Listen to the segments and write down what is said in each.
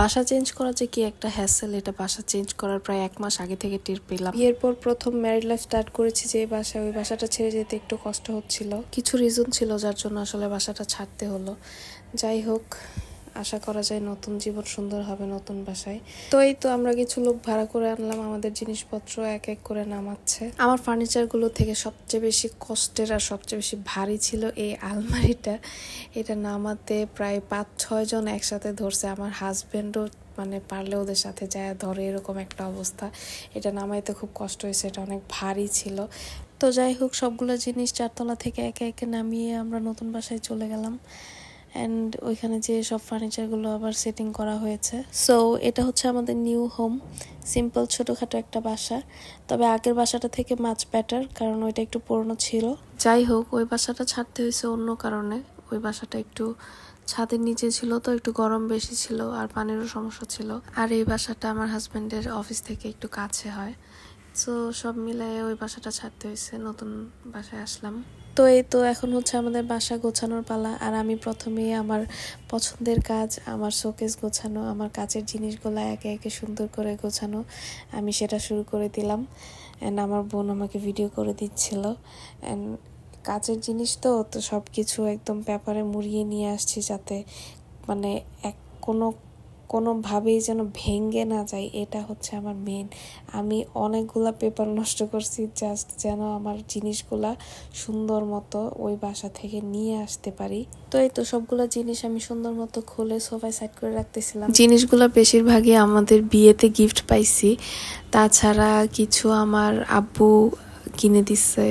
বাসা চেঞ্জ করা যে কি একটা হ্যাসেল, এটা বাসা চেঞ্জ করার প্রায় 1 মাস আগে থেকে টের পেলাম। এরপর প্রথম ম্যারিড লাইফ স্টার্ট করেছি যে বাসায়, ওই বাসাটা ছেড়ে যেতে একটু কষ্ট হচ্ছিল। কিছু রিজন ছিল যার জন্য আসলে বাসাটা ছাড়তে হলো। যাই হোক, আশা করা যায় নতুন জীবন সুন্দর হবে নতুন বাসায়। তো এই তো আমরা কিছু লোক ভাড়া করে আনলাম, আমাদের জিনিসপত্র এক এক করে নামাচ্ছে। আমার ফার্নিচারগুলো থেকে সবচেয়ে বেশি কষ্টের আর সবচেয়ে বেশি ভারী ছিল এই আলমারিটা। এটা নামাতে প্রায় 5-6 জন একসাথে ধরছে। আমার হাজবেন্ডও মানে পারলে ওদের সাথে যায় ধরে, এরকম একটা অবস্থা। এটা নামাইতে খুব কষ্ট হয়েছে, এটা অনেক ভারী ছিল। তো যাই হোক, সবগুলো জিনিস 4তলা থেকে একে একে নামিয়ে আমরা নতুন বাসায় চলে গেলাম। অ্যান্ড ওইখানে যে সব ফার্নিচারগুলো আবার সেটিং করা হয়েছে। সো এটা হচ্ছে আমাদের নিউ হোম। সিম্পল ছোটোখাটো একটা বাসা, তবে আগের বাসাটা থেকে মাচ বেটার, কারণ ওইটা একটু পুরনো ছিল। যাই হোক, ওই বাসাটা ছাড়তে হয়েছে অন্য কারণে। ওই বাসাটা একটু ছাদের নিচে ছিল, তো একটু গরম বেশি ছিল আর পানিরও সমস্যা ছিল। আর এই বাসাটা আমার হাজব্যান্ডের অফিস থেকে একটু কাছে হয়। সো সব মিলায়ে ওই বাসাটা ছাড়তে হয়েছে, নতুন বাসায় আসলাম। তো এই তো এখন হচ্ছে আমাদের বাসা গোছানোর পালা। আর আমি প্রথমেই আমার পছন্দের কাজ, আমার শোকেস গোছানো, আমার কাচের জিনিসগুলো একে একে সুন্দর করে গোছানো, আমি সেটা শুরু করে দিলাম। অ্যান্ড আমার বোন আমাকে ভিডিও করে দিচ্ছিল। অ্যান্ড কাচের জিনিস তো সব কিছু একদম পেপারে মুড়িয়ে নিয়ে আসছি, যাতে মানে কোনোভাবেই যেন ভেঙে না যায়। এটা হচ্ছে আমার মেন। আমি অনেকগুলা পেপার নষ্ট করছি জাস্ট যেন আমার জিনিসগুলা সুন্দর মতো ওই বাসা থেকে নিয়ে আসতে পারি। তো এই তো সবগুলা জিনিস আমি সুন্দর মতো খুলে সোফায় সাইড করে রাখতেছিলাম। জিনিসগুলা বেশিরভাগই আমাদের বিয়েতে গিফট পাইছি, তাছাড়া কিছু আমার আব্বু কিনে দিচ্ছে,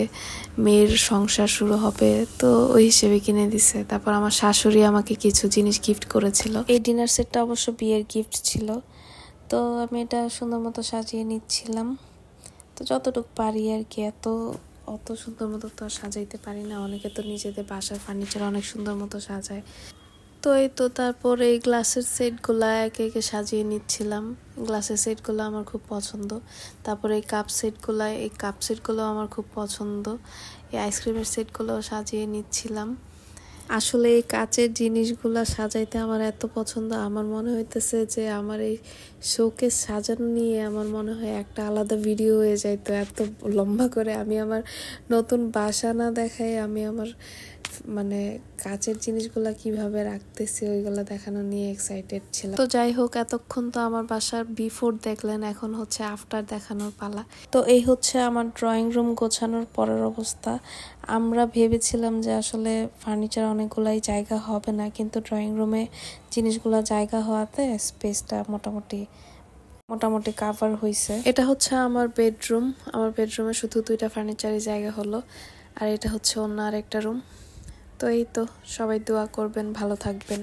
মেয়ের সংসার শুরু হবে তো ওই হিসেবে কিনে দিছে। তারপর আমার শাশুড়ি আমাকে কিছু জিনিস গিফট করেছিল। এই ডিনার সেটটা অবশ্য বিয়ের গিফট ছিল। তো আমি এটা সুন্দর মতো সাজিয়ে নিচ্ছিলাম, তো যতটুকু পারি আর কি। অত সুন্দর মতো তো আর সাজাইতে পারি না, অনেকে তো নিজেদের বাসার ফার্নিচার অনেক সুন্দর মতো সাজায়। তো এই তো তারপর এই গ্লাসের সেটগুলো একে একে সাজিয়ে নিচ্ছিলাম। গ্লাসের সেটগুলো আমার খুব পছন্দ। তারপরে এই কাপ সেটগুলো আমার খুব পছন্দ। এই আইসক্রিমের সেটগুলো সাজিয়ে নিচ্ছিলাম। আসলে এই কাচের জিনিসগুলো সাজাইতে আমার এত পছন্দ, আমার মনে হইতেছে যে আমার এই শোকেস সাজানো নিয়ে আমার মনে হয় একটা আলাদা ভিডিও হয়ে যাইতো, এত লম্বা করে। আমি আমার নতুন বাসা না দেখাই আমি আমার মানে কাচের জিনিসগুলা কিভাবে রাখতেছি ওইগুলা দেখানো নিয়ে এক্সাইটেড ছিলাম। তো যাই হোক, এতক্ষণ তো আমার বাসার বিফোর দেখলেন, এখন হচ্ছে আফটার দেখানোর পালা। তো এই হচ্ছে আমার ড্রয়িং রুম গোছানোর পরের অবস্থা। আমরা ভেবেছিলাম যে আসলে ফার্নিচার অনেকগুলাই জায়গা হবে না, কিন্তু ড্রয়িং রুমে জিনিসগুলা জায়গা হওয়াতে স্পেসটা মোটামুটি কাভার হয়েছে। এটা হচ্ছে আমার বেডরুম। আমার বেডরুমে শুধু 2টা ফার্নিচারের জায়গা হলো, আর এটা হচ্ছে অন্য আরেকটা রুম। তো এই তো, সবাই দোয়া করবেন, ভালো থাকবেন।